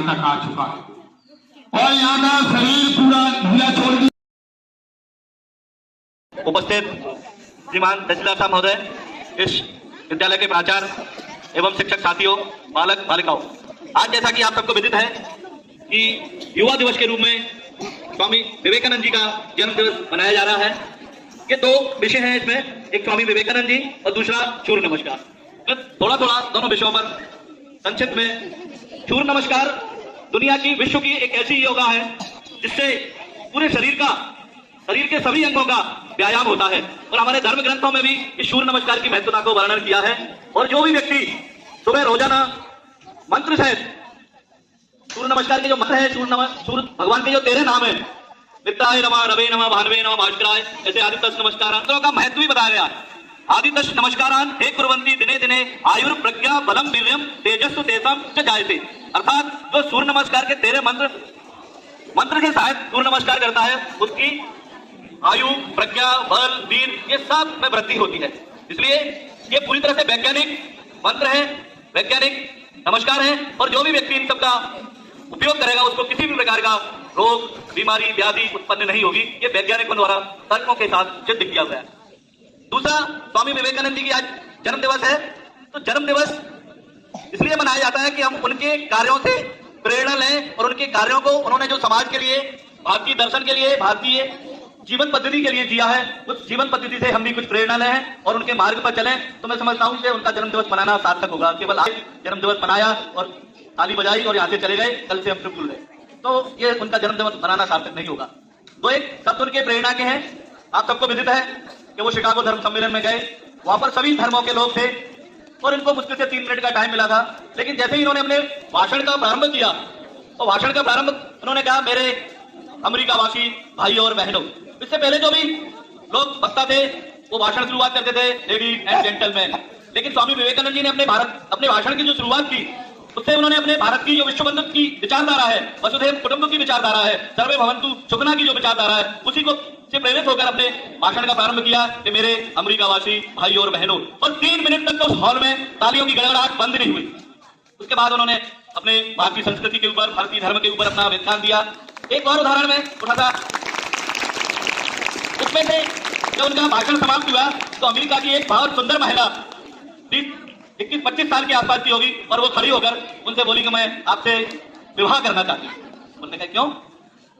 तक आ चुका है और यहाँ का शरीर पूरा ढीला छोड़ दिया। उपस्थित श्रीमान तहसीलदार साहब महोदय, इस विद्यालय के प्राचार्य एवं शिक्षक साथियों, बालक बालिकाओं, आज जैसा कि आप सबको विदित है कि युवा दिवस के रूप में स्वामी विवेकानंद जी का जन्म दिवस मनाया जा रहा है। ये दो विषय हैं इसमें, एक स्वामी विवेकानंद जी और दूसरा सूर्य नमस्कार। थोड़ा थोड़ा दोनों विषयों पर संक्षिप्त में। सूर्य नमस्कार दुनिया की, विश्व की एक ऐसी योगा है जिससे पूरे शरीर के सभी अंगों का व्यायाम होता है और हमारे धर्म ग्रंथों में भी इस सूर्य नमस्कार की महत्वता को वर्णन किया है। और जो भी व्यक्ति सुबह रोजाना मंत्र सहित सूर्य नमस्कार के जो मंत्र है, सूर्य भगवान के जो 13 नाम है, मित्राय नमः, रवे नमः, भानवे नमः, भास्कराय, ऐसे आदित्य नमस्कारांतों का महत्व भी बताया गया है। आदित्य नमस्कारान हे कुर्वन्ति दिने दिने आयुर प्रज्ञा बलम वीर्यम तेजस्व तेजम च जायते। अर्थात जो सूर्य नमस्कार के 13 मंत्र के साथ सूर्य नमस्कार करता है, उसकी आयु, प्रज्ञा, बल, वीर, ये सब में वृद्धि होती है। इसलिए ये पूरी तरह से वैज्ञानिक मंत्र है, वैज्ञानिक नमस्कार है और जो भी व्यक्ति इन सब का उपयोग करेगा उसको किसी भी प्रकार का रोग, बीमारी, व्याधि उत्पन्न नहीं होगी। ये वैज्ञानिकों द्वारा तर्कों के साथ सिद्ध किया गया है। दूसरा, स्वामी विवेकानंद जी की आज जन्म दिवस है। तो जन्म दिवस इसलिए मनाया जाता है कि हम उनके कार्यों से प्रेरणा लें और उनके कार्यों को, उन्होंने जो समाज के लिए, भारतीय दर्शन के लिए, भारतीय जीवन पद्धति के लिए जिया है, उस जीवन पद्धति से हम भी कुछ प्रेरणा लें और उनके मार्ग पर चलें। तो मैं समझता हूं कि उनका जन्म दिवस मनाना सार्थक होगा। केवल आज जन्म दिवस मनाया और ताली बजाई और यहाँ से चले गए, कल से हम फिर भूल गए, तो ये उनका जन्म दिवस मनाना सार्थक नहीं होगा। तो एक शब्द उनके प्रेरणा के हैं। आप सबको विदित है कि वो शिकागो धर्म सम्मेलन में गए, वहां पर सभी धर्मों के लोग थे और इनको मुश्किल से 3 मिनट का टाइम मिला था। लेकिन जैसे ही इन्होंने अपने भाषण का प्रारंभ किया, तो भाषण का प्रारंभ उन्होंने कहा, मेरे अमेरिकावासी भाइयों और बहनों। इससे पहले जो भी लोग वक्ता थे वो भाषण शुरुआत करते थे, लेडीज एंड जेंटलमैन। लेकिन स्वामी विवेकानंद जी ने अपने भाषण की जो शुरुआत की, उससे उन्होंने अपने भारत की जो विश्व बंधु की विचारधारा है, वसुधैव कुटुंबकम की विचारधारा है, सर्वे भवन्तु सुखिनः की जो विचारधारा है, उसी को से प्रेरित होकर अपने भाषण का प्रारंभ किया कि मेरे अमेरिकावासी भाइयों और बहनों। और 3 मिनट तक उस हॉल में तालियों की गड़गड़ाहट बंद नहीं हुई। उसके बाद उन्होंने अपने भारतीय संस्कृति के ऊपर, भारतीय धर्म के ऊपर अपना व्याख्यान दिया। एक और उदाहरण में उठा था, उसमें से जब उनका भाषण समाप्त हुआ तो अमेरिका की एक बहुत सुंदर महिला 21-25 साल की आसपास की होगी और वो खड़ी होकर उनसे बोली कि मैं आपसे विवाह करना चाहती हूँ। उन्होंने कहा, क्यों?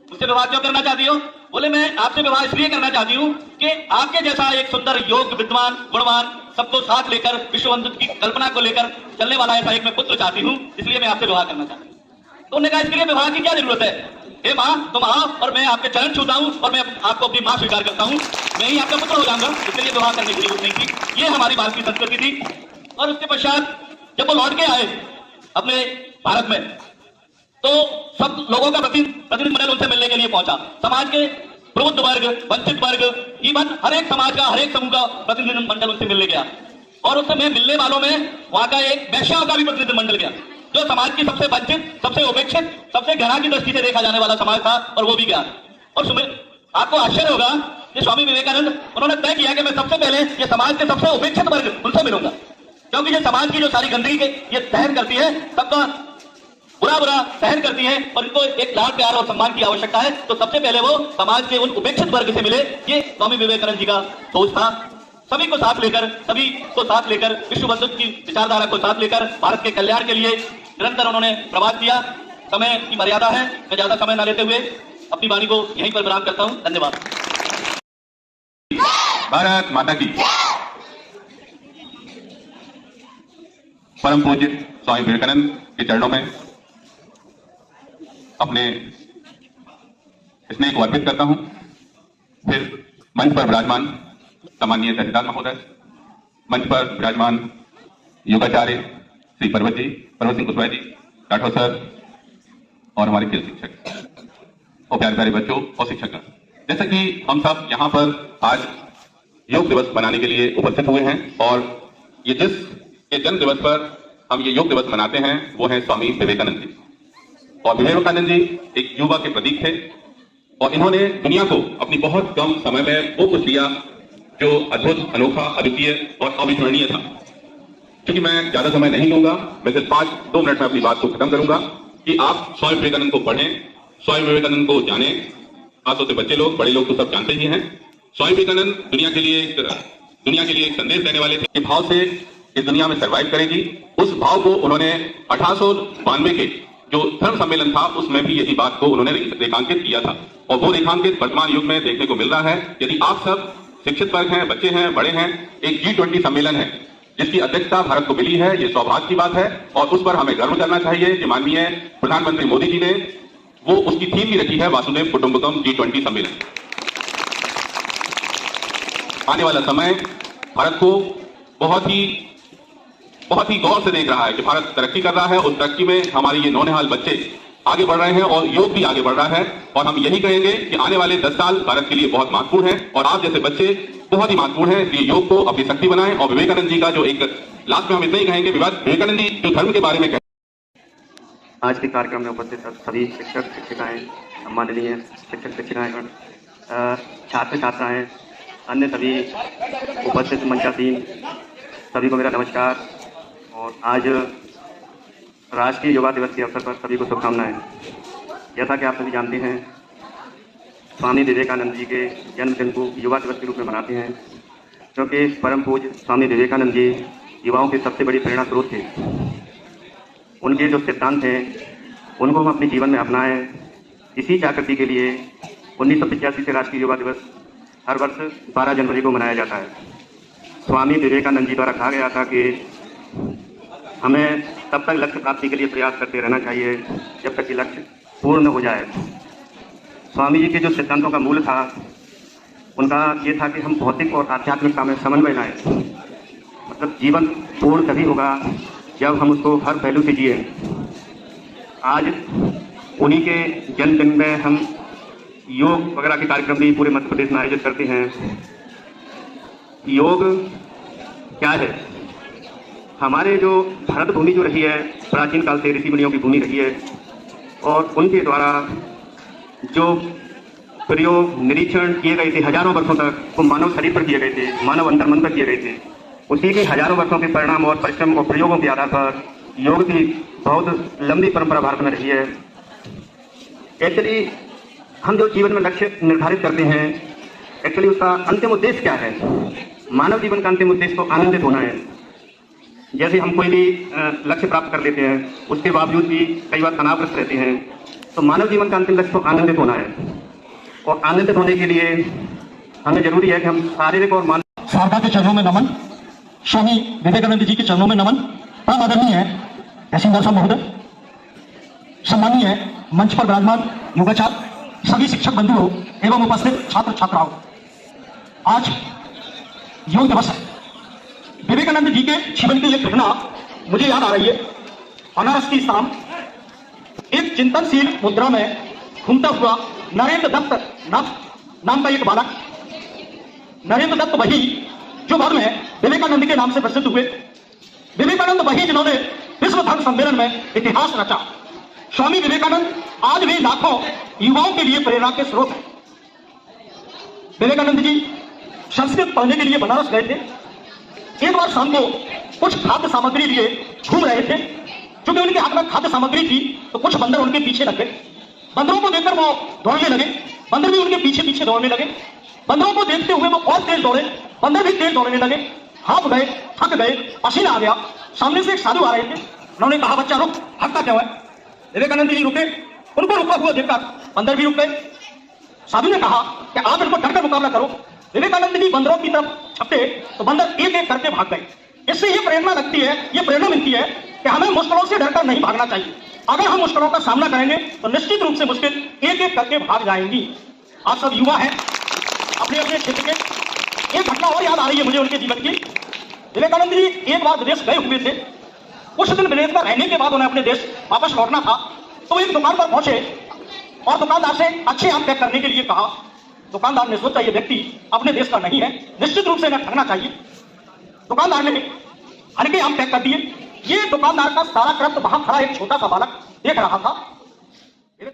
मुझसे विवाह क्यों करना चाहती हो? बोले, मैं आपसे विवाह इसलिए करना चाहती हूँ कि आपके जैसा एक सुंदर, योग, विद्वान, गुणवान, सबको साथ लेकर विश्व बंधु की कल्पना को लेकर चलने वाला ऐसा एक मैं पुत्र चाहती हूँ, इसलिए मैं आपसे विवाह करना चाहती हूँ। तो उन्होंने कहा, इसके लिए विवाह की क्या जरूरत है? हे माँ, तुम आओ और मैं आपके चरण छूता हूँ और मैं आपको अपनी माँ स्वीकार करता हूँ, मैं ही आपका पुत्र हो जाऊंगा, इसके लिए विवाह करने की जरूरत नहीं थी। ये हमारी भारतीय संस्कृति थी। और उसके पश्चात जब वो लौट के आए अपने भारत में, तो सब लोगों का प्रतिनिधिमंडल उनसे मिलने के लिए पहुंचा। समाज के प्रबुद्ध वर्ग, वंचित वर्ग, इवन हर एक समाज का, हर एक समूह का प्रतिनिधिमंडल उनसे मिलने गया। और उस समय मिलने वालों में वहां का एक वैश्याओं का भी प्रतिनिधिमंडल गया, जो समाज की सबसे वंचित, सबसे उपेक्षित, सबसे घृणा की दृष्टि से देखा जाने वाला समाज था, और वो भी गया। और आपको आश्चर्य होगा कि स्वामी विवेकानंद, उन्होंने तय किया कि मैं सबसे पहले ये समाज के सबसे उपेक्षित वर्ग, उनसे मिलूंगा, क्योंकि ये समाज की जो सारी गंदगी के ये सहन करती है, सबका बुरा सहन करती है और इनको एक लाड प्यार और सम्मान की आवश्यकता है। तो सबसे पहले वो समाज के उन उपेक्षित वर्ग से मिले। ये स्वामी विवेकानंद जी का सोच था। सभी को साथ लेकर विश्व बंधु की विचारधारा को साथ लेकर भारत के कल्याण के लिए निरंतर उन्होंने प्रवास किया। समय की मर्यादा है, मैं ज्यादा समय न लेते हुए अपनी वाणी को यहीं पर विराम करता हूँ। धन्यवाद। भारत माता की। परम पूज्य स्वामी विवेकानंद के चरणों में अपने स्नेह को अर्पित करता हूं। फिर मंच पर विराजमान सम्माननीय तहसीलदार महोदय, मंच पर विराजमान योगाचार्य श्री पर्वत सिंह कुशवाहा जी, राठौर सर और हमारे खेल शिक्षक और प्यारे प्यारे बच्चों और शिक्षकगण, जैसा कि हम सब यहाँ पर आज योग दिवस मनाने के लिए उपस्थित हुए हैं और ये जिस जन्म दिवस पर हम ये योग दिवस मनाते हैं वो है स्वामी विवेकानंद जी। और विवेकानंद जी एक युवा के प्रतीक थे और इन्होंने दुनिया को अपनी बहुत कम समय में वो कुछ दिया जो अद्भुत, अनोखा, अद्वितीय और अविस्मरणीय था। क्योंकि मैं ज्यादा समय नहीं लूंगा, मैं सिर्फ 2 मिनट में अपनी बात को खत्म करूंगा। कि आप स्वामी विवेकानंद को पढ़ें, स्वामी विवेकानंद को जानें। खासतौर से बच्चे लोग, बड़े लोग तो सब जानते ही हैं। स्वामी विवेकानंद दुनिया के लिए एक संदेश देने वाले थे कि भाव से इस दुनिया में सर्वाइव करेगी। उस भाव को उन्होंने 1892 के जो धर्म सम्मेलन था उसमें भी यही बात को उन्होंने रेखांकित किया था, और वो रेखांकित वर्तमान युग में देखने को मिल रहा है। यदि आप सब शिक्षित वर्ग हैं, बच्चे हैं, बड़े हैं, एक G20 सम्मेलन है जिसकी अध्यक्षता भारत को मिली है, ये सौभाग्य की बात है और उस पर हमें गर्व करना चाहिए कि माननीय प्रधानमंत्री मोदी जी ने वो उसकी थीम भी रखी है, वासुदेव कुटुंबकम G20 सम्मेलन। आने वाला समय भारत को बहुत ही गौर से देख रहा है कि भारत तरक्की कर रहा है। उस तरक्की में हमारे ये नौनिहाल बच्चे आगे बढ़ रहे हैं और योग भी आगे बढ़ रहा है, और हम यही कहेंगे कि आने वाले 10 साल भारत के लिए बहुत महत्वपूर्ण है और आप जैसे बच्चे बहुत ही महत्वपूर्ण है। इसलिए योग को अपनी शक्ति बनाएं और विवेकानंद जी का जो एक लास्ट में हम इतना ही कहेंगे, विवेकानंद जी जो धर्म के बारे में आज के कार्यक्रम में उपस्थित सभी शिक्षक शिक्षिकाएं, सम्माननीय शिक्षक शिक्षिकाएं, छात्र छात्राएं, अन्य सभी उपस्थित मंचासीन सभी को मेरा नमस्कार। और आज राष्ट्रीय युवा दिवस के अवसर पर सभी को शुभकामनाएं। जैसा कि आप सभी जानते हैं, स्वामी विवेकानंद जी के जन्मदिन को युवा दिवस के रूप में मनाते हैं, क्योंकि परम पूज्य स्वामी विवेकानंद जी युवाओं के सबसे बड़ी प्रेरणा स्रोत थे। उनके जो सिद्धांत हैं उनको हम अपने जीवन में अपनाएं। इसी जागृति के लिए 1985 से राष्ट्रीय युवा दिवस हर वर्ष 12 जनवरी को मनाया जाता है। स्वामी विवेकानंद जी द्वारा कहा गया था कि हमें तब तक लक्ष्य प्राप्ति के लिए प्रयास करते रहना चाहिए जब तक कि लक्ष्य पूर्ण हो जाए। स्वामी जी के जो सिद्धांतों का मूल था, उनका ये था कि हम भौतिक और आध्यात्मिकता में समन्वय लाएं। मतलब जीवन पूर्ण तभी होगा जब हम उसको हर पहलू से जिए। आज उन्हीं के जन्मदिन में हम योग वगैरह के कार्यक्रम भी पूरे मध्य प्रदेश में आयोजित करते हैं। योग क्या है? हमारे जो भारत भूमि जो रही है, प्राचीन काल से ऋषि मुनियों की भूमि रही है, और उनके द्वारा जो प्रयोग निरीक्षण किए गए थे हजारों वर्षों तक, वो मानव शरीर पर किए गए थे, मानव अंतर्मन पर किए गए थे। उसी के हजारों वर्षों के परिणाम और परिश्रम और प्रयोगों के आधार पर योग की बहुत लंबी परंपरा भारत में रही है। एक्चुअली हम जो जीवन में लक्ष्य निर्धारित करते हैं, एक्चुअली उसका अंतिम उद्देश्य क्या है? मानव जीवन का अंतिम उद्देश्य तो आनंदित होना है। जैसे हम कोई भी लक्ष्य प्राप्त कर लेते हैं, उसके बावजूद भी कई बार तनावग्रस्त रहते हैं, तो मानव जीवन का अंतिम लक्ष्य तो आनंदित होना है। और आनंदित होने के लिए हमें जरूरी है कि हम शारीरिक और मानसिक शारदा के चरणों में नमन, स्वामी विवेकानंद जी के चरणों में नमन। परम आदरणीय तहसीलदार साहब महोदय, सम्मानीय मंच पर विराजमान योगाचार्य, सभी शिक्षक बंधुओं एवं उपस्थित छात्र छात्राओं, आज योग दिवस है। विवेकानंद जी के जीवन की एक घटना मुझे याद आ रही है। अनारस की शाम एक चिंतनशील मुद्रा में घूमता हुआ नरेंद्र दत्त नाम का एक बालक, नरेंद्र दत्त वही जो बाद में विवेकानंद के नाम से प्रसिद्ध हुए। विवेकानंद वही जिन्होंने विश्व धर्म सम्मेलन में इतिहास रचा। स्वामी विवेकानंद आज भी लाखों युवाओं के लिए प्रेरणा के स्रोत हैं। विवेकानंद जी संस्कृत पढ़ने के लिए बनारस गए थे। एक बार शाम को कुछ खाद्य सामग्री लिए घूम रहे थे। क्योंकि उनके हाथ में खाद्य सामग्री थी तो कुछ बंदर उनके पीछे लग गए। बंदरों को देखकर वो दौड़ने लगे, बंदर भी उनके पीछे पीछे दौड़ने लगे। बंदरों को देखते हुए वो और तेज दौड़े, बंदर भी तेज दौड़ने लगे। हाफ गए, थक गए, पसीना आ गया। सामने से एक साधु आ रहे थे। उन्होंने कहा, बच्चा रुक, हटता क्यों है? विवेकानंद जी रुके। उनको रुका हुआ देखकर बंदर भी रुक गए। साधु ने कहा कि आप इनको डरकर मुकाबला करो। विवेकानंद जी बंदरों की तरफ छपटे तो बंदर एक एक करके भाग गए। इससे ये प्रेरणा लगती है, ये प्रेरणा मिलती है कि हमें मुश्किलों से डरकर नहीं भागना चाहिए। अगर हम मुश्किलों का सामना करेंगे तो निश्चित रूप से मुश्किल एक एक करके भाग जाएंगी। आप सब युवा हैं, अपने अपने क्षेत्र के। एक घटना और याद आ रही है मुझे उनके जीवन की। विवेकानंद जी एक बार विदेश गए हुए थे। कुछ दिन विदेश में रहने के बाद उन्हें अपने देश वापस लौटना था। तो एक दुकान पर पहुंचे और दुकानदार से अच्छे आम पैक करने के लिए कहा। दुकानदार ने सोचा ये व्यक्ति अपने देश का नहीं है, निश्चित रूप से इन्हें ठगना चाहिए। दुकानदार ने हल्के आम पैक कर दिए। ये दुकानदार का सारा कृत्य वहां खड़ा एक छोटा सा बालक देख रहा था।